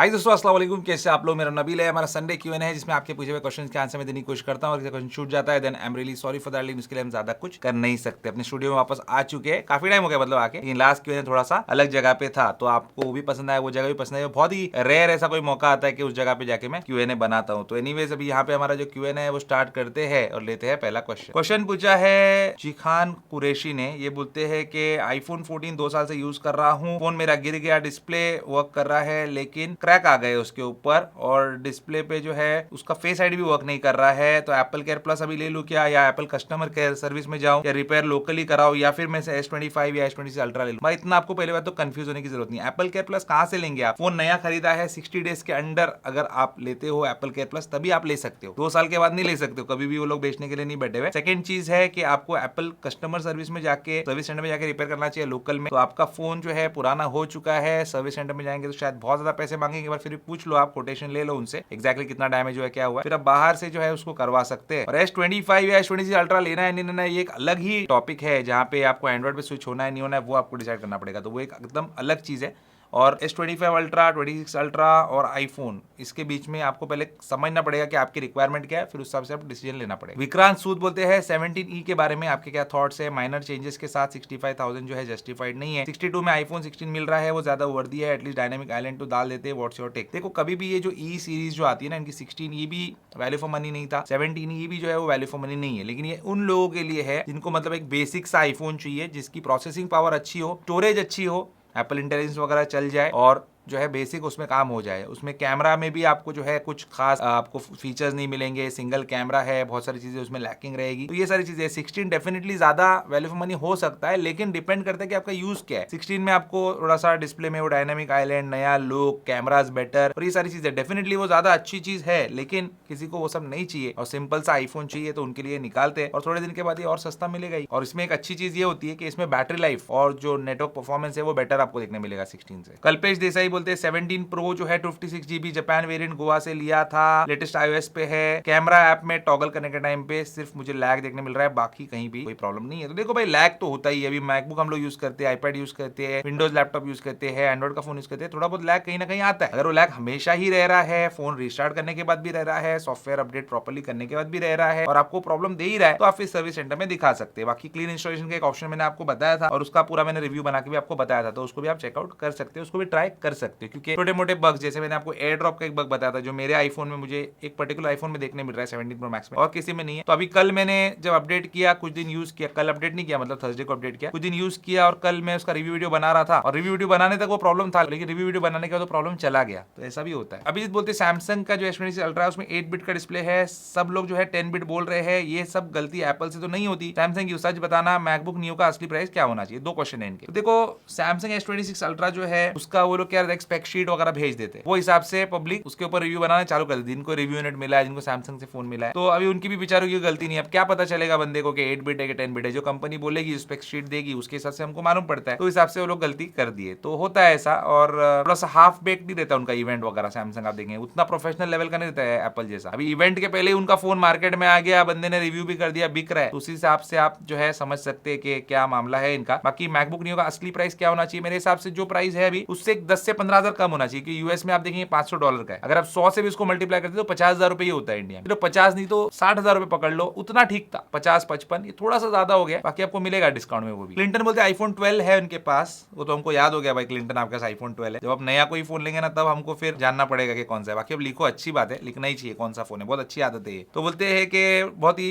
हाय दोस्तों, अस्सलाम वालेकुम। कैसे आप लोग? मेरा नबील है। हमारा संडे क्यूएन है जिसमें आपके पूछे हुए क्वेश्चन के आंसर में देने की कोशिश करता हूँ। अगर क्वेश्चन छूट जाता है then I am really sorry for that, लेकिन उसके लिए हम ज्यादा कुछ कर नहीं सकते। अपने स्टूडियो में वापस आ चुके हैं, काफी टाइम हो गया मतलब आके, लेकिन लास्ट क्यूएन थोड़ा सा अलग जगह पे था, तो आपको वो भी पसंद आया, वो जगह भी पसंद आई। बहुत ही रेयर ऐसा कोई मौका आता है कि उस जगह पे जाके मैं क्यूएन बनाता हूँ। तो एनीवेज अभी यहाँ पे हमारा जो क्यूएन है वो स्टार्ट करते हैं और लेते हैं पहला क्वेश्चन। क्वेश्चन पूछा है जिखान कुरैशी ने। ये बोलते हैं कि आईफोन 14 2 साल से यूज कर रहा हूँ, फोन मेरा गिर गया, डिस्प्ले वर्क कर रहा है लेकिन क्रैक आ गए उसके ऊपर, और डिस्प्ले पे जो है उसका फेस आईडी भी वर्क नहीं कर रहा है। तो एप्पल केयर प्लस अभी ले लूं क्या, या एप्पल कस्टमर केयर सर्विस में जाऊं, या रिपेयर लोकली कराओ, या फिर मैं S25 या S26 अल्ट्रा ले लूं? भाई इतना आपको पहले बात तो कंफ्यूज होने की जरूरत नहीं है। एप्पल केयर प्लस कहां से लेंगे आप? फोन नया खरीदा है, 60 डेज के अंडर अगर आप लेते हो एप्पल केयर प्लस तभी आप ले सकते हो, 2 साल के बाद नहीं ले सकते हो। कभी भी वो लोग बेचने के लिए नहीं बैठे हुए। सेकंड चीज है कि आपको एप्पल कस्टमर सर्विस में जाके, सर्विस सेंटर में जाके रिपेयर करना चाहिए लोकल में। तो आपका फोन जो है पुराना हो चुका है, सर्विस सेंटर में जाएंगे तो शायद बहुत ज्यादा पैसे मांगेंगे, एक बार फिर पूछ लो, आप कोटेशन ले लो उनसे एग्जैक्टली कितना डैमेज हुआ है, क्या हुआ है, फिर आप बाहर से जो है उसको करवा सकते हैं। और S25 या S26 अल्ट्रा लेना है नहीं लेना है, ये एक अलग ही टॉपिक है जहाँ पे आपको एंड्रॉइड पे स्विच होना है नहीं होना है वो आपको डिसाइड करना पड़ेगा। तो वो एक एकदम अलग चीज है। और S25 अल्ट्रा, 26 अल्ट्रा और आईफोन, इसके बीच में आपको पहले समझना पड़ेगा कि आपकी रिक्वायरमेंट क्या है, फिर उस हिसाब से आप डिसीजन लेना पड़ेगा। विक्रांत सूद बोलते हैं 17E के बारे में आपके क्या थॉट्स है? माइनर चेंजेस के साथ 65,000 जो है जस्टिफाइड नहीं है। 62 में आईफोन 16 मिल रहा है, वो ज्यादा वर्दी है, एटलीस्ट डायनामिक आइलैंड तो डाल देते हैं। What's your take? देखो, कभी भी ये जो ई सीरीज जो आती है ना, इनकी 16E भी वैल्यू फॉर मनी नहीं था, 17E भी जो है वो वैल्यू फॉर मनी नहीं है, लेकिन ये उन लोगों के लिए है जिनको मतलब एक बेसिक सा आईफोन चाहिए, जिसकी प्रोसेसिंग पावर अच्छी हो, स्टोरेज अच्छी हो, एप्पल इंटेलिजेंस वगैरह चल जाए और जो है बेसिक उसमें काम हो जाए। उसमें कैमरा में भी आपको जो है कुछ खास आपको फीचर्स नहीं मिलेंगे, सिंगल कैमरा है, बहुत सारी चीजें उसमें लैकिंग रहेगी। तो ये सारी चीजें 16 डेफिनेटली ज्यादा वैल्यू फॉर मनी हो सकता है, लेकिन डिपेंड करता है कि आपका यूज क्या है। 16 में आपको थोड़ा सा डिस्प्ले में वो डायनामिक आइलैंड, नया लुक, कैमराज बेटर और ये सारी चीजें डेफिनेटली वो ज्यादा अच्छी चीज है, लेकिन किसी को वो सब नहीं चाहिए और सिंपल सा आईफोन चाहिए तो उनके लिए निकालते हैं और थोड़े दिन के बाद ये और सस्ता मिलेगा ही। और इसमें एक अच्छी चीज ये होती है कि इसमें बैटरी लाइफ और जो नेटवर्क परफॉर्मेंस है वो बेटर आपको देखने मिलेगा 16 से। कल्पेश देसाई बोलते हैं 17 प्रो जो है 256GB जापान वेरिएंट गोवा से लिया था, लेटेस्ट iOS पे है, कैमरा ऐप में टॉगल करने के टाइम पे सिर्फ मुझे लैग देखने मिल रहा है, बाकी कहीं भी कोई प्रॉब्लम नहीं है। तो देखो भाई, लैग तो होता ही है। अभी मैकबुक हम लोग यूज करते हैं, आईपैड यूज करते हैं, विंडोज लैपटॉप यूज करते हैं, एंड्रॉइड का फोन यूज करते हैं, थोड़ा बहुत लैग कहीं ना कहीं आता है। अगर वो लैग हमेशा ही रह रहा है, फोन रिस्टार्ट करने के बाद भी रह रहा है, सॉफ्टवेयर अपडेट प्रॉपर्ली करने के बाद भी रह रहा है और आपको प्रॉब्लम दे ही रहा है, तो आप फिर सर्विस सेंटर में दिखा सकते हैं। बाकी क्लीन इंस्टॉलेशन का एक ऑप्शन मैंने आपको बताया था और उसका पूरा मैंने रिव्यू बना के भी आपको बताया था, तो उसको भी आप चेकआउट कर सकते हो, उसको भी ट्राई कर सकते हो। क्योंकि छोटे मोटे बग्स, जैसे मैंने आपको एयर ड्रॉप का एक बग बताया था जो मेरे आईफोन में, मुझे एक पर्टिकुलर आईफोन में देखने मिल रहा है 17 प्रो मैक्स में, और किसी में नहीं है। तो अभी कल मैंने जब अपडेट किया, कुछ दिन यूज किया, कल अपडेट नहीं किया मतलब थर्सडे को अपडेट किया, कुछ दिन यूज किया और कल मैं उसका रिव्यू वीडियो बना रहा था और रिव्यू वीडियो बनाने तक वो प्रॉब्लम था, लेकिन रिव्यू वीडियो बनाने के बाद तो प्रॉब्लम चला गया। तो ऐसा भी होता है। अभिजीत बोलते सैमसंग का जो S26 अल्ट्रा है उसमें 8 बिट का डिस्प्ले है, सब लोग जो है 10 बिट बोल रहे हैं, ये सब गलती एप्पल से तो नहीं होती। सैमसंग की सच बताना, मैकबुक नियो का असली प्राइस क्या होना चाहिए? 2 क्वेश्चन है इनके। तो देखो, सैमसंग S26 अल्ट्रा जो है उसका वो लोग क्या स्पेक शीट वगैरह भेज देते हैं, वो हिसाब से पब्लिक उसके ऊपर रिव्यू बनाना चालू कर दी। जिनको रिव्यू यूनिट मिला है, जिनको सैमसंग से फोन मिला है, तो अभी उनकी भी बेचारों की गलती नहीं है। अब क्या पता चलेगा बंदे को कि 8 बिट है कि 10 बिट है? जो कंपनी बोलेगी, स्पेक शीट देगी, उसके हिसाब से हमको मालूम पड़ता है, तो हिसाब से वो लोग गलती कर दिए। तो होता है ऐसा, और थोड़ा सा हाफ बेक नहीं रहता उनका इवेंट वगैरह। सैमसंग आप देखेंगे उतना प्रोफेशनल लेवल का नहीं रहता है एप्पल जैसा। अभी इवेंट के पहले ही उनका फोन मार्केट में आ गया, बंदे ने रिव्यू भी कर दिया, बिक रहा है, तो उसी हिसाब से आप जो है समझ सकते हैं कि क्या मामला है इनका। बाकी मैकबुक नियो का असली प्राइस क्या होना चाहिए? मेरे हिसाब से जो प्राइस है अभी उससे 10 से 15,000 कम होना चाहिए, क्योंकि यूएस में आप देखेंगे $500 का है। अगर आप 100 से भी उसको मल्टीप्लाई करते तो 50,000 रुपए ही होता है इंडिया में। तो 50 नहीं तो 60,000 रुपए पकड़ लो, उतना ठीक था। 50-55 ये थोड़ा सा ज्यादा हो गया, बाकी आपको मिलेगा डिस्काउंट में वो भी। क्लिंटन बोलते आईफोन 12 है उनके पास, वो तो हमको याद हो गया भाई क्लिंटन आपके पास आईफोन 12 है। जब आप नया कोई फोन लेंगे ना तब हमको फिर जानना पड़ेगा कि कौन सा है। बाकी अब लिखो, अच्छी बात है, लिखना ही चाहिए कौन सा फोन है, बहुत अच्छी आदत है ये। तो बोलते हैं कि बहुत ही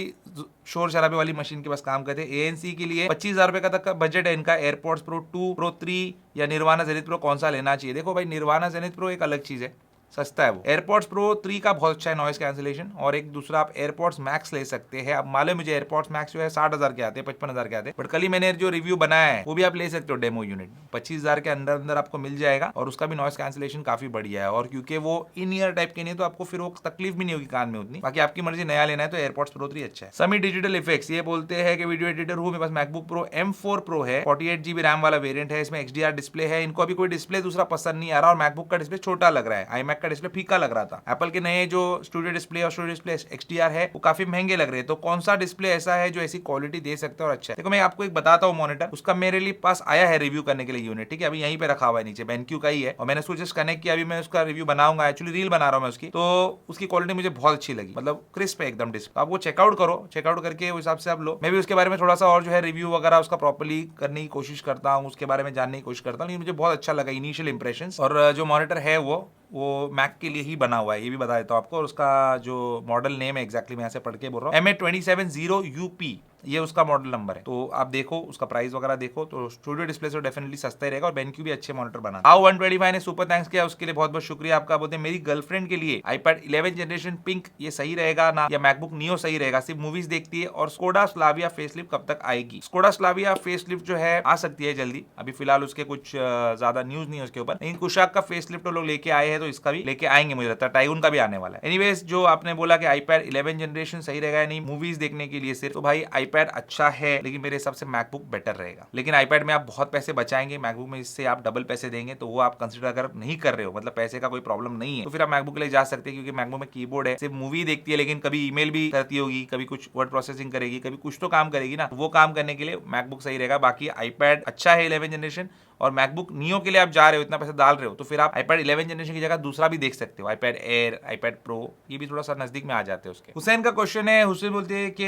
शोर शराबे वाली मशीन के पास काम करते हैं। एएनसी के लिए 25,000 रुपए का तक का बजट है इनका। एयरपॉड्स प्रो 2, प्रो 3 या निर्वाणा जेनिथ प्रो, कौन सा लेना चाहिए? देखो भाई, निर्वाणा जेनिथ प्रो एक अलग चीज है, सस्ता है वो। एयरपॉड्स प्रो 3 का बहुत अच्छा है नॉइस कैंसिलेशन, और एक दूसरा आप एयरपॉड्स मैक्स ले सकते हैं। अब मालूम मुझे एयरपॉड्स मैक्स जो है 60,000 के आते हैं, 55,000 के आते हैं, बट कल ही मैंने जो रिव्यू बनाया है वो भी आप ले सकते हो डेमो यूनिट, 25,000 के अंदर अंदर आपको मिल जाएगा, और उसका भी नॉइस कैंसिलेशन काफी बढ़िया है। और क्योंकि वो इन ईयर टाइप के नहीं, तो आपको फिर वो तकलीफ भी नहीं होगी कान में उतनी। बाकी आपकी मर्जी, नया लेना है तो एयरपॉड्स प्रो 3 अच्छा है। समी डिजिटल इफेक्ट्स ये बोलते हैं कि वीडियो एडिटर हूँ, मेरे पास मैकबुक प्रो M4 प्रो है, 48GB रैम वाला वेरिएंट है, इसमें XDR डिस्प्ले है। इनको अभी कोई डिस्प्ले दूसरा पसंद नहीं आ रहा और मैकबुक का डिस्प्ले छोटा लग रहा है। iMac बैक का डिस्प्ले फीका लग रहा था। एप्पल के नए जो स्टूडियो डिस्प्ले और स्टूडियो डिस्प्ले XDR है वो काफी महंगे लग रहे हैं। तो कौन सा डिस्प्ले ऐसा है जो ऐसी क्वालिटी दे सकता है और अच्छा है? देखो मैं आपको एक बताता हूँ मॉनिटर, उसका मेरे लिए पास आया है रिव्यू करने के लिए यूनिट, ठीक है, अभी यहीं पे रखा हुआ है नीचे, BenQ का ही है और मैंने उसको जस्ट कनेक्ट किया। अभी मैं उसका रिव्यू बनाऊंगा, एक्चुअली रील बना रहा हूँ मैं उसकी, तो उसकी क्वालिटी मुझे बहुत अच्छी लगी, मतलब क्रिस्प है एकदम डिस्प्ले। आप वो चेकआउट करो, चेकआउट करके उस हिसाब से आप लो। मैं भी उसके बारे में थोड़ा सा और जो है रिव्यू वगैरह उसका प्रॉपर्ली करने की कोशिश करता हूँ, उसके बारे में जानने की कोशिश करता हूँ, लेकिन मुझे बहुत अच्छा लगा इनिशियल इंप्रेशन। और जो मॉनिटर है वो मैक के लिए ही बना हुआ है, ये भी बता देता हूँ आपको। और उसका जो मॉडल नेम है एग्जैक्टली मैं यहाँ से पढ़ के बोल रहा हूँ, MA270UP, ये उसका मॉडल नंबर है। तो आप देखो उसका प्राइस वगैरह देखो, तो स्टूडियो डिस्प्ले से डेफिनेटली सस्ता ही रहेगा और BenQ भी अच्छे मॉनिटर बना। हाउ 125 ने सुपर थैंक्स किया, उसके लिए बहुत बहुत शुक्रिया आपका। बोलते हैं मेरी गर्लफ्रेंड के लिए iPad 11 जनरेशन पिंक ये सही रहेगा ना, या मैकबुक नियो सही रहेगा? सिर्फ मूवीज देखती है और स्कोडा स्लाविया फेसलिफ्ट कब तक आएगी? स्कोडा स्लाविया फेसलिफ्ट जो है आ सकती है जल्दी, अभी फिलहाल उसके कुछ ज्यादा न्यूज नहीं है उसके ऊपर, लेकिन कुशाक का फेसलिफ्ट लोग लेके आए हैं, तो इसका भी लेके आएंगे मुझे लगता है। टाइगून का भी आने वाला है। एनीवेज, जो आपने बोला कि iPad 11 जनरेशन सही रहेगा या नहीं मूवीज देखने के लिए सिर्फ, तो भाई iPad अच्छा है लेकिन मेरे हिसाब से मैकबुक बेटर रहेगा। लेकिन iPad में आप बहुत पैसे बचाएंगे, मैकबुक में इससे आप डबल पैसे देंगे, तो वो आप कंसिडर अगर नहीं कर रहे हो, मतलब पैसे का कोई प्रॉब्लम नहीं है, तो फिर आप मैकबुक के लिए जा सकते हैं, क्योंकि मैकबुक में कीबोर्ड है, सिर्फ मूवी देखती है लेकिन कभी ईमेल भी करती होगी, कभी कुछ वर्ड प्रोसेसिंग करेगी, कभी कुछ तो काम करेगी ना, वो काम करने के लिए मैकबुक सही रहेगा। बाकी iPad अच्छा है 11 जनरेशन, और मैकबुक नियो के लिए आप जा रहे हो, इतना पैसा डाल रहे हो, तो फिर आप iPad 11 जनरेशन की जगह दूसरा भी देख सकते हो, iPad Air, iPad Pro, ये भी थोड़ा सा नजदीक में आ जाते हैं उसके। हुसैन का क्वेश्चन है, हुसैन बोलते हैं कि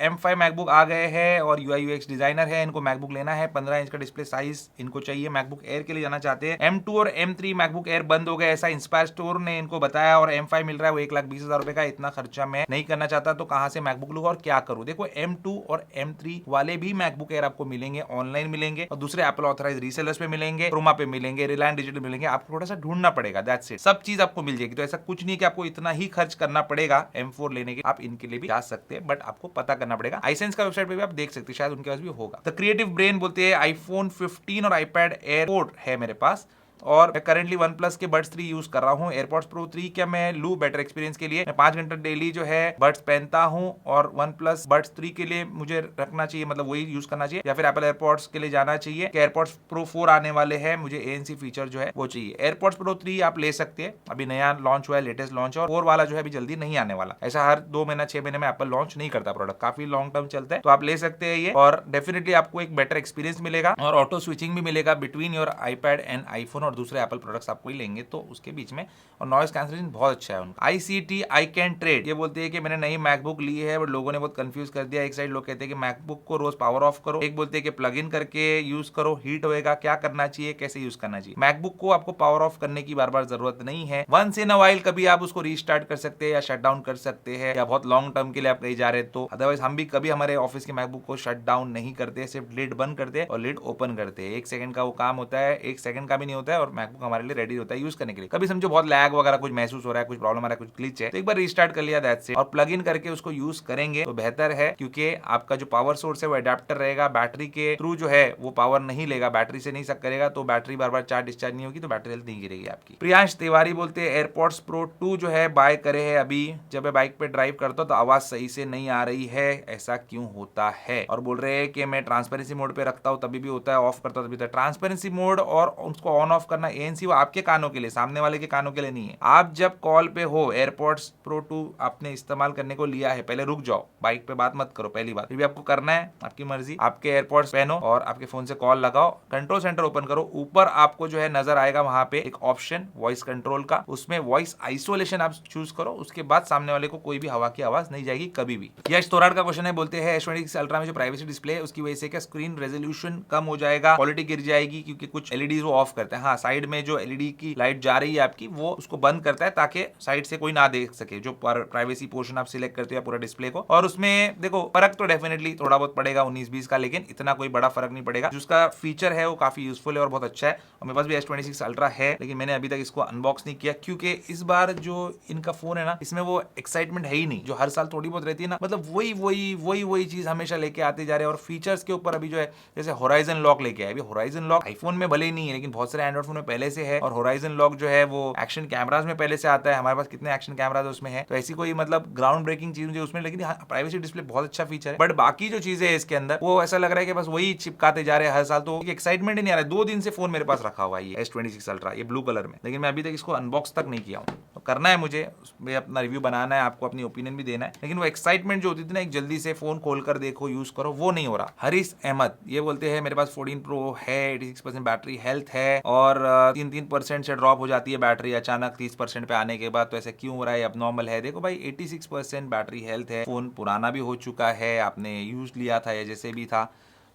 M5 मैकबुक आ गए हैं और UI UX डिजाइनर है, इनको मैकबुक लेना है, 15 इंच का डिस्प्ले साइज इनको चाहिए, मैकबुक एयर के लिए जाना चाहते हैं। M2 और M3 मैकबुक एयर बंद हो गए, ऐसा इंस्पायर स्टोर ने इनको बताया, और M5 मिल रहा है वो 1,20,000 रुपए का, इतना खर्चा मैं नहीं करना चाहता, तो कहां से मैकबुक लूंगा और क्या करूं? देखो M2 और M3 वाले भी मैकबुक एयर आपको मिलेंगे, ऑनलाइन मिलेंगे और दूसरे एप्पल ऑथराइज रीसेलर्स पे मिलेंगे, क्रोमा पे मिलेंगे, रिलायंस डिजिटल मिलेंगे, आपको थोड़ा सा ढूंढना पड़ेगा, दैट्स इट। सब चीज आपको मिल जाएगी, तो ऐसा कुछ नहीं कि आपको इतना ही खर्च करना पड़ेगा M4 लेने के, आप इनके लिए भी जा सकते हैं, बट आपको पता करना पड़ेगा। iSense का वेबसाइट पे भी आप देख सकते हैं, शायद उनके पास भी होगा। द क्रिएटिव ब्रेन बोलते हैं iPhone 15 और iPad Air 4 है मेरे पास, और मैं करंटली OnePlus के बड्स 3 यूज कर रहा हूँ। एयरपॉड्स प्रो 3 क्या मैं लूँ बेटर एक्सपीरियंस के लिए? मैं 5 घंटे डेली जो है बड्स पहनता हूँ, और OnePlus बड्स 3 के लिए मुझे रखना चाहिए, मतलब वही यूज करना चाहिए, या फिर एप्पल एयरपॉड्स के लिए जाना चाहिए कि एयरपॉड्स प्रो 4 आने वाले हैं, मुझे ANC फीचर जो है वो चाहिए। एयरपॉड्स प्रो 3 आप ले सकते हैं, अभी नया लॉन्च हुआ है, लेटेस्ट लॉन्च है, और 4 वाला जो है अभी जल्दी नहीं आने वाला। ऐसा हर 2 महीना 6 महीने में एप्पल लॉन्च नहीं करता प्रोडक्ट, काफी लॉन्ग टर्म चलता है, तो आप ले सकते हैं ये, और डेफिनेटली आपको एक बेटर एक्सपीरियंस मिलेगा और ऑटो स्विचिंग भी मिलेगा between your iPad and iPhone और दूसरे एप्पल प्रोडक्ट्स आपको ही लेंगे तो उसके बीच में, और नॉइस कैंसलेशन बहुत अच्छा है उनका। ICT आई कैन ट्रेड ये बोलते हैं कि मैंने नई मैकबुक ली है, बट लोगों ने बहुत कंफ्यूज कर दिया। एक साइड लोग कहते हैं कि मैकबुक को रोज पावर ऑफ करो, एक बोलते हैं कि प्लग इन करके यूज करो, हीट होएगा, क्या करना चाहिए, कैसे यूज करना चाहिए? मैकबुक को आपको पावर ऑफ करने की बार बार जरूरत नहीं है, वंस इन अ वाइल कभी आप उसको रीस्टार्ट कर सकते हैं या शट डाउन कर सकते हैं, या बहुत लॉन्ग टर्म के लिए आप कहीं जा रहे तो। अदरवाइज हम भी कभी हमारे ऑफिस के मैकबुक को शट डाउन नहीं करते, सिर्फ लिड बंद करते हैं और लिड ओपन करते हैं। 1 सेकंड का वो काम होता है, 1 सेकंड का भी नहीं होता है, और मैकबुक हमारे लिए रेडी होता है यूज करने के लिए। कभी समझो बहुत लैग वगैरह कुछ महसूस हो रहा है, कुछ प्रॉब्लम आ रहा है, कुछ ग्लिच है, तो एक बार रीस्टार्ट कर लिया, दैट्स इट, और प्लग इन करके उसको यूज करेंगे तो बेहतर है, क्योंकि आपका जो पावर सोर्स है वो अडेप्टर रहेगा, बैटरी के थ्रू जो है वो पावर नहीं लेगा, बैटरी से नहीं सक करेगा, तो बैटरी बार बार चार्ज डिस्चार्ज नहीं होगी, तो बैटरी हेल्थ नहीं गिरेगी आपकी। प्रियांश तिवारी बोलते हैं एयरपॉड्स प्रो 2 जो है बाय करे है, अभी जब मैं बाइक पे ड्राइव करता हूँ तो आवाज सही से नहीं आ रही है, ऐसा क्यों होता है? और बोल रहे हैं कि मैं ट्रांसपेरेंसी मोड पे रखता हूँ तभी भी होता है, ऑफ करता हूँ तभी होता है। ट्रांसपेरेंसी मोड और उसको ऑन ऑफ करना ANC वो आपके कानों के लिए, सामने वाले के कानों के लिए नहीं है। आप जब कॉल पे हो, एयरपॉड्स प्रो 2 आपने इस्तेमाल करने को लिया है, पहले रुक जाओ, बाइक पे बात मत करो पहली बात, फिर भी आपको करना है, आपकी मर्जी, आपके एयरपॉड्स पहनो और आपके फोन से कॉल लगाओ, कंट्रोल सेंटर ओपन करो, ऊपर आपको जो है नजर आएगा वहां पे एक ऑप्शन वॉइस कंट्रोल का, उसमें वॉइस आइसोलेशन आप चूज करो, उसके बाद सामने वाले को कोई भी हवा की आवाज नहीं जाएगी कभी भी। यश तोराड का क्वेश्चन है, बोलते हैं S26 अल्ट्रा में जो प्राइवेसी डिस्प्ले है उसकी वजह से क्या स्क्रीन रेजोल्यूशन कम हो जाएगा, क्वालिटी गिर जाएगी? क्योंकि कुछ एलईडी वो ऑफ करते हैं, हाँ साइड में जो एलईडी की लाइट जा रही है आपकी वो उसको बंद करता है ताकि साइड से कोई ना देख सके, जो प्राइवेसी पोर्शन आप सिलेक्ट करते हो पूरा डिस्प्ले को। और उसमें देखो फर्क तो डेफिनेटली थोड़ा बहुत पड़ेगा 19-20 का, लेकिन इतना कोई बड़ा फर्क नहीं पड़ेगा। जिसका फीचर है वो काफी यूजफुल है और बहुत अच्छा है, और मेरे पास भी S26 अल्ट्रा है, लेकिन मैंने अभी तक इसको अनबॉक्स नहीं किया, क्योंकि इस बार जो इनका फोन है ना, इसमें वो एक्साइटमेंट है ही नहीं जो हर साल थोड़ी बहुत रहती है ना, मतलब वही चीज हमेशा लेके आते जा रहे हैं। और फीचर्स के ऊपर अभी जो है, जैसे होराइजन लॉक लेके आए, अभी होराइजन लॉक आईफोन में भले ही नहीं है, लेकिन बहुत सारे एंड्रॉइड फोन में पहले से है, और होराइजन लॉक जो है वो एक्शन कैमराज में पहले से आता है। हमारे पास कितने एक्शन कैमराज उसमें है, तो ऐसी कोई मतलब ग्राउंड ब्रेकिंग चीज मुझे उसमें, लेकिन प्राइवेसी डिस्प्ले बहुत अच्छा फीचर है। बट बाकी जो चीजें है इसके अंदर वो ऐसा लग रहा है कि बस वही चिपकाते जा रहे हैं हर साल, तो एक्साइटमेंट ही नहीं आ रहा है। 2 दिन से फोन मेरे पास रखा हुआ है ये S26 अल्ट्रा, ये ब्लू कलर में, लेकिन मैं अभी तक इसको अनबॉक्स तक नहीं किया हूँ। तो करना है मुझे, उसमें अपना रिव्यू बनाना है, आपको अपनी ओपिनियन भी देना है, लेकिन वो एक्साइटमेंट जो होती थी ना, एक जल्दी से फोन खोलकर देखो, यूज करो, वो नहीं हो रहा। हरीश अहमद ये बोलते हैं मेरे पास 14 प्रो है, 86% बैटरी हेल्थ है, और 3% से ड्रॉप हो जाती है बैटरी अचानक 30% पे आने के बाद, तो ऐसे क्यों हो रहा है, अब नॉर्मल है। देखो भाई 86% बैटरी हेल्थ है, फोन पुराना भी हो चुका है, आपने यूज लिया था या जैसे भी था,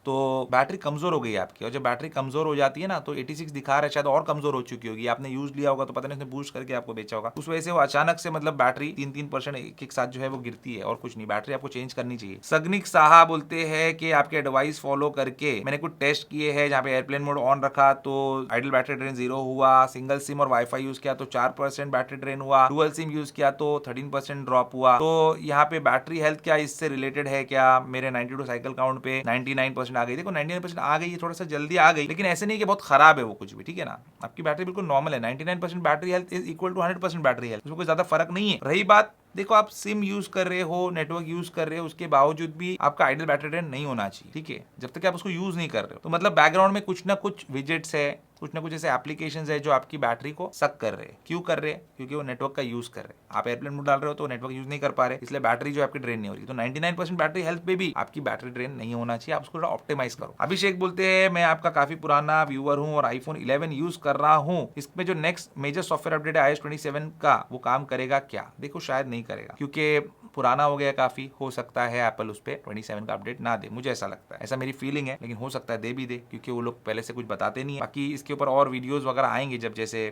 तो बैटरी कमजोर हो गई है आपकी, और जब बैटरी कमजोर हो जाती है ना, तो 86 दिखा रहा है, शायद और कमजोर हो चुकी होगी, आपने यूज लिया होगा तो पता नहीं उसने बूस्ट करके आपको बेचा होगा, उस वजह से वो अचानक से मतलब बैटरी 3% एक साथ जो है वो गिरती है, और कुछ नहीं, बैटरी आपको चेंज करनी चाहिए। सगनिक साहा बोलते हैं कि आपके एडवाइस फॉलो करके मैंने कुछ टेस्ट किए हैं, जहाँ पे एयरप्लेन मोड ऑन रखा तो आइडल बैटरी ड्रेन 0 हुआ, सिंगल सिम और वाईफाई यूज किया तो 4% बैटरी ड्रेन हुआ, डुअल सिम यूज किया तो 13% ड्रॉप हुआ। तो यहाँ पे बैटरी हेल्थ क्या इससे रिलेटेड है क्या? मेरे 92 साइकिल काउंट पे 99% आ गई। देखो 99% आ गई है, थोड़ा सा जल्दी आ गई, लेकिन ऐसे नहीं कि बहुत खराब है वो कुछ भी, ठीक है ना। आपकी बैटरी बिल्कुल नॉर्मल है, 99% battery health is equal to 100% battery health, उसमें कोई ज्यादा फर्क नहीं है। रही बात, देखो आप सिम यूज कर रहे हो, नेटवर्क यूज कर रहे हो, उसके बावजूद भी आपका आइडल बैटरी ड्रेन नहीं होना चाहिए, ठीक है, जब तक आप उसको यूज नहीं कर रहे हो। तो मतलब बैकग्राउंड में कुछ ना कुछ विजेट्स है, कुछ ना कुछ ऐसे एप्लीकेशंस है जो आपकी बैटरी को सक कर रहे हैं। क्यों कर रहे हैं? क्योंकि वो नेटवर्क का यूज कर रहे हैं। आप एयरप्लेन मोड डाल रहे हो तो नेटवर्क यूज नहीं कर पा रहे, इसलिए बैटरी जो आपकी ड्रेन नहीं हो रही। तो 99% बैटरी हेल्थ पे भी आपकी बैटरी ड्रेन नहीं होना चाहिए, आप उसको थोड़ा ऑप्टिमाइज करो। अभिषेक बोलते हैं मैं आपका काफी पुराना व्यूअर हूँ और iPhone 11 यूज कर रहा हूँ, इसमें जो नेक्स्ट मेजर सॉफ्टवेयर अपडेट है iOS 27 का, वो काम करेगा क्या? देखो शायद नहीं करेगा, क्योंकि पुराना हो गया काफी, हो सकता है एप्पल उस पर 27 का अपडेट ना दे, मुझे ऐसा लगता है, ऐसा मेरी फीलिंग है, लेकिन हो सकता है दे भी दे, क्योंकि वो लोग पहले से कुछ बताते नहीं है। बाकी इसके ऊपर और वीडियोस वगैरह आएंगे जब जैसे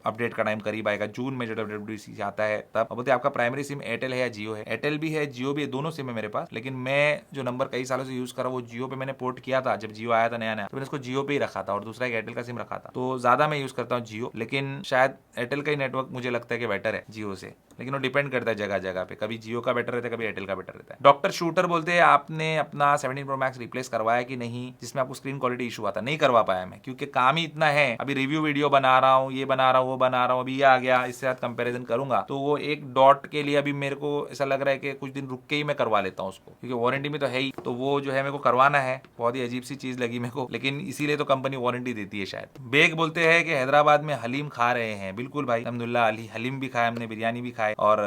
अपडेट का टाइम करीब आएगा, जून में जो WWDC आता है तब। अब बोलते आपका प्राइमरी सिम एयरटेल है या जियो है? एयरटेल भी है, जियो भी है, दोनों सिम है मेरे पास, लेकिन मैं जो नंबर कई सालों से यूज कर रहा हूँ वो जियो पे मैंने पोर्ट किया था, जब जियो आया था नया नया, तो मैंने उसको जियो पे ही रखा था, और दूसरा एक एयरटेल का सिम रखा था, तो ज्यादा मैं यूज करता हूँ जियो, लेकिन शायद एयरटेल का ही नेटवर्क मुझे लगता है कि बेटर है जियो से, लेकिन वो डिपेंड करता है जगह जगह पे, कभी जियो का बेटर रहता है, कभी एयरटेल का बेटर रहता है। डॉक्टर शूटर बोलते हैं आपने अपना 17 प्रो मैक्स रिप्लेस करवाया कि नहीं, जिसमें आपको स्क्रीन क्वालिटी इशू आता? नहीं करवा पाया मैं, क्योंकि काम ही इतना है, अभी रिव्यू वीडियो बना रहा हूँ, ये बना रहा हूँ, वो बना रहा हूँ, अभी आ गया, इससे साथ कंपैरिजन करूंगा तो वो एक डॉट के लिए अभी मेरे को ऐसा लग रहा है कि कुछ दिन रुक के ही मैं करवा लेता हूँ उसको, क्योंकि वारंटी में तो है ही, तो वो जो है मेरे को करवाना है। बहुत ही अजीब सी चीज लगी मेरे को, लेकिन इसीलिए तो कंपनी वारंटी देती है शायद। बेग बोलते हैं कि हैदराबाद में हलीम खा रहे हैं। बिल्कुल भाई, अल्हम्दुलिल्लाह, हलीम भी खाया हमने, बिरयानी भी खाए, और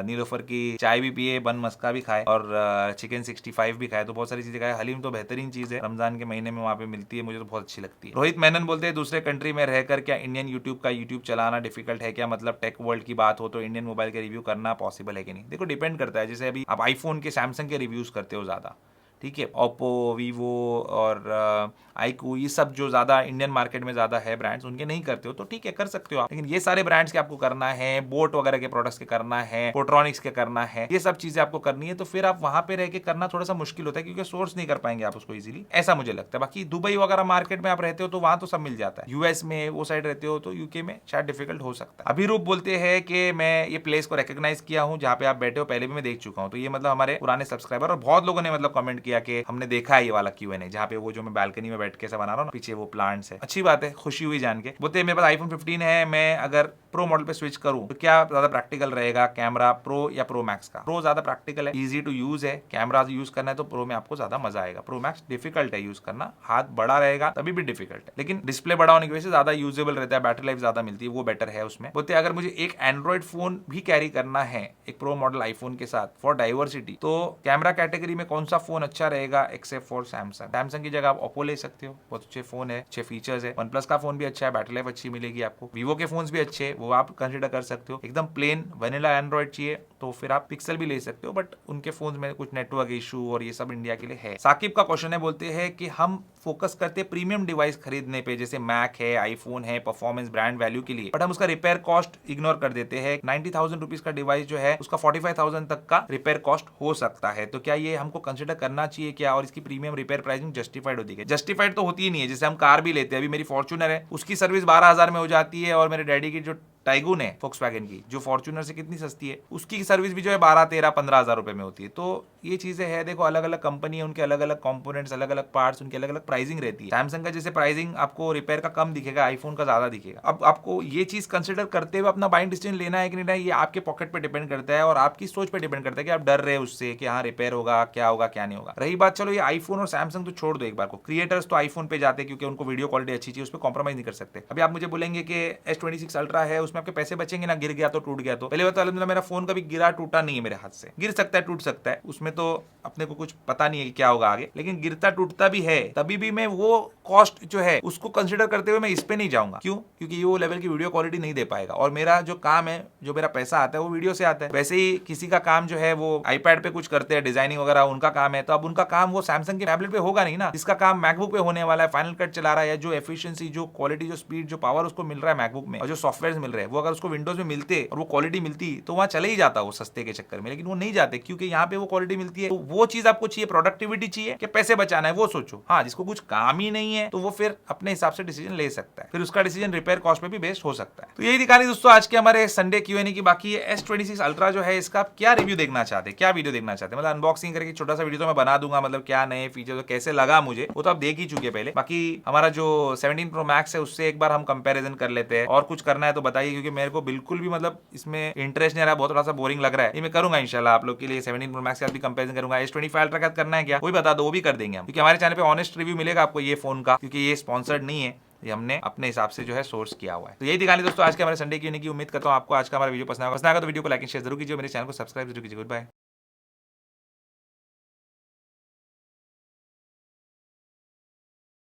नीलोफर की चाय भी पिए, बन मस्का भी खाए, और चिकन 65 भी खाए, तो बहुत सारी चीजें खाए। हलीम तो बेहतरीन चीज है, रमजान के महीने में वहाँ पे मिलती है, मुझे तो बहुत अच्छी लगती है। रोहित मेनन बोलते हैं दूसरे कंट्री में रहकर क्या इंडियन यूट्यूब चलाना डिफिकल्ट है क्या? मतलब टेक वर्ल्ड की बात हो तो इंडियन मोबाइल के रिव्यू करना पॉसिबल है कि नहीं? देखो डिपेंड करता है, जैसे अभी आप आईफोन के, सैमसंग के रिव्यूज करते हो ज्यादा, ठीक है, ओप्पो, वीवो और आईकू, ये सब जो ज्यादा इंडियन मार्केट में ज्यादा है ब्रांड्स, उनके नहीं करते हो तो ठीक है, कर सकते हो आप, लेकिन ये सारे ब्रांड्स के आपको करना है, बोट वगैरह के प्रोडक्ट्स के करना है, पोट्रॉनिक्स के करना है, ये सब चीजें आपको करनी है, तो फिर आप वहां पे रह के करना थोड़ा सा मुश्किल होता है, क्योंकि सोर्स नहीं कर पाएंगे आप उसको इजीली, ऐसा मुझे लगता है। बाकी दुबई वगैरह मार्केट में आप रहते हो तो वहां तो सब मिल जाता है, यूएस में वो साइड रहते हो तो यूके में शायद डिफिकल्ट हो सकता है। अभिरूप बोलते हैं कि मैं ये प्लेस को रिकॉग्नाइज किया हूँ जहाँ पे आप बैठे हो, पहले भी मैं देख चुका हूँ, तो ये मतलब हमारे पुराने सब्सक्राइबर, और बहुत लोगों ने मतलब कमेंट किया कि हमने देखा है ये वाला Q&A, जहाँ पे वो जो मैं बालकनी में बैठ के ऐसा बना रहा हूँ ना, पीछे वो प्लांट्स है। अच्छी बात है, खुशी हुई जान के। बोलते मेरे पास iPhone 15 है, मैं अगर प्रो मॉडल पे स्विच करूं तो क्या ज्यादा प्रैक्टिकल रहेगा, कैमरा प्रो या प्रो मैक्स का? प्रो ज्यादा प्रैक्टिकल है, इजी टू यूज है, कैमरा यूज करना है तो प्रो में आपको ज्यादा मजा आएगा। प्रो मैक्स डिफिकल्ट है यूज करना, हाथ बड़ा रहेगा तभी भी डिफिकल्ट है, लेकिन डिस्प्ले बड़ा होने की वजह से ज्यादा यूजेबल रहता है, बैटरी लाइफ ज्यादा मिलती है, वो बेटर है उसमें। बोलते अगर मुझे एक एंड्रॉइड फोन भी कैरी करना है एक प्रो मॉडल आईफोन के साथ फॉर डाइवर्सिटी, तो कैमरा कैटेगरी में कौन सा फोन अच्छा रहेगा एक्सेप्ट फॉर सैमसंग की जगह आप ओप्पो ले सकते हो, बहुत अच्छे फोन है, अच्छे फीचर्स है। वन प्लस का फोन भी अच्छा है, बैटरी लाइफ अच्छी मिलेगी आपको। वीवो के फोन भी अच्छे, वो आप कंसिडर कर सकते हो। एकदम प्लेन वनीला एंड्रॉइड चाहिए तो फिर आप पिक्सल भी ले सकते हो, बट उनके फोन में कुछ नेटवर्क इशू और ये सब इंडिया के लिए है। साकिब का क्वेश्चन है, बोलते हैं कि हम फोकस करते हैं प्रीमियम डिवाइस खरीदने पे, जैसे मैक है, आईफोन है, परफॉर्मेंस ब्रांड वैल्यू के लिए, बट हम उसका रिपेयर कॉस्ट इग्नोर कर देते हैं। 90,000 रुपीज का डिवाइस जो है उसका 45,000 तक का रिपेयर कॉस्ट हो सकता है, तो क्या ये हमको कंसिडर करना चाहिए क्या? और इसकी प्रीमियम रिपेयर प्राइसिंग जस्टिफाइड होती है? जस्टिफाइड तो होती ही नहीं है। जैसे हम कार भी लेते हैं, अभी मेरी फॉर्च्यूनर है, उसकी सर्विस 12,000 में हो जाती है, और मेरे डैडी की जो टाइगून है Volkswagen की, जो फॉर्च्यूनर से कितनी सस्ती है, उसकी सर्विस भी जो है 12, 13, 15 हजार रुपए में होती है। तो ये चीजें है, देखो अलग अलग कंपनी है, उनके अलग अलग कंपोनेंट्स, अलग अलग पार्ट्स, उनकी अलग अलग प्राइसिंग रहती है। सैमसंग का जैसे प्राइसिंग आपको रिपेयर का कम दिखेगा, आईफोन का ज्यादा दिखेगा। अब आपको ये चीज कंसिडर करते हुए अपना बाइंग डिसीजन लेना है कि नहीं, ये आपके पॉकेट पे डिपेंड करता है और आपकी सोच पे डिपेंड करता है कि आप डर रहे हैं उससे कि हाँ रिपेयर होगा, क्या होगा क्या नहीं होगा। रही बात चलो ये आईफोन और सैमसंग तो छोड़ दो एक बार को, क्रिएटर्स तो आईफोन पे जाते हैं क्योंकि उनको वीडियो क्वालिटी अच्छी चाहिए, उस पर कॉम्प्रोमाइज नहीं कर सकते। अभी आप मुझे बोलेंगे कि S26 अल्ट्रा है, उसमें आपके पैसे बचेंगे ना, गिर गया तो टूट गया तो। पहले बात तो अल्हम्दुलिल्लाह मेरा फोन कभी गिरा टूटा नहीं है मेरे हाथ से, गिर सकता है टूट सकता है, उसमें तो अपने को कुछ पता नहीं है कि क्या होगा आगे, लेकिन गिरता टूटता भी है तभी भी मैं वो कॉस्ट जो है उसको कंसिडर करते हुए मैं इस पे नहीं जाऊंगा। क्यों? क्योंकि ये वो लेवल की वीडियो क्वालिटी नहीं दे पाएगा और मेरा जो काम है, जो मेरा पैसा आता है वो वीडियो से आता है। वैसे ही किसी का काम जो है वो आईपैड पे कुछ करते हैं, डिजाइनिंग वगैरह उनका काम है, तो अब उनका काम वो सैमसंग के टैबलेट पे होगा नहीं ना, जिसका काम मैकबुक पे होने वाला है, फाइनल कट चला रहा है, या जो एफिशिएंसी, जो क्वालिटी, जो स्पीड, जो पावर उसको मिल रहा है मैकबुक में, और जो सॉफ्टवेयर मिल रहे हैं वो अगर उसको विंडोज में मिलते और वो क्वालिटी मिलती तो वहां चले ही जाता वो सस्ते के चक्कर में, लेकिन वो नहीं जाते क्योंकि यहाँ पे वो क्वालिटी मिलती है। तो वो चीज आपको चाहिए, प्रोडक्टिविटी चाहिए कि पैसे बचाना है, वो सोचो। हाँ, जिसको कुछ काम ही नहीं है तो वो फिर अपने हिसाब से डिसीजन ले सकता है, फिर उसका डिसीजन रिपेयर कॉस्ट पे भी बेस्ड हो सकता है। तो यही दिखानी दोस्तों आज के हमारे संडे Q&A की। बाकी S26 अल्ट्रा जो है इसका आप क्या रिव्यू देखना चाहते हैं, क्या वीडियो देखना चाहते हैं, मतलब अनबॉक्सिंग करके छोटा सा वीडियो तो मैं बना दूंगा, मतलब क्या नए फीचर कैसे लगा मुझे वो तो आप देख ही चुके पहले। बाकी हमारा जो 17 Pro Max है उससे एक बार हम कंपेरिजन कर लेते हैं, और कुछ करना है तो बताइए क्योंकि मेरे को बिल्कुल भी मतलब इसमें इंटरेस्ट नहीं आ रहा, बहुत थोड़ा सा बोरिंग लग रहा है। ये मैं करूंगा इंशाल्लाह आप लोग के लिए, 17 Pro Max के साथ भी कंपेरिजन करूंगा। S25 अल्ट्रा का करना है क्या वो भी बता दो, वो भी कर देंगे हम, क्योंकि हमारे चैनल पे ऑनेस्ट रिव्यू मिलेगा आपको ये फोन का, क्योंकि ये स्पॉन्सर्ड नहीं है, ये हमने अपने हिसाब से जो है सोर्स किया हुआ है। तो यही दिखाने दोस्तों आज के हमारे संडे Q&A की। उम्मीद करता हूं आपको आज का हमारा वीडियो पसंद आएगा तो वीडियो को लाइक एंड शेयर जरूर कीजिए, मेरे चैनल को सब्सक्राइब जरूर कीजिए। Good bye.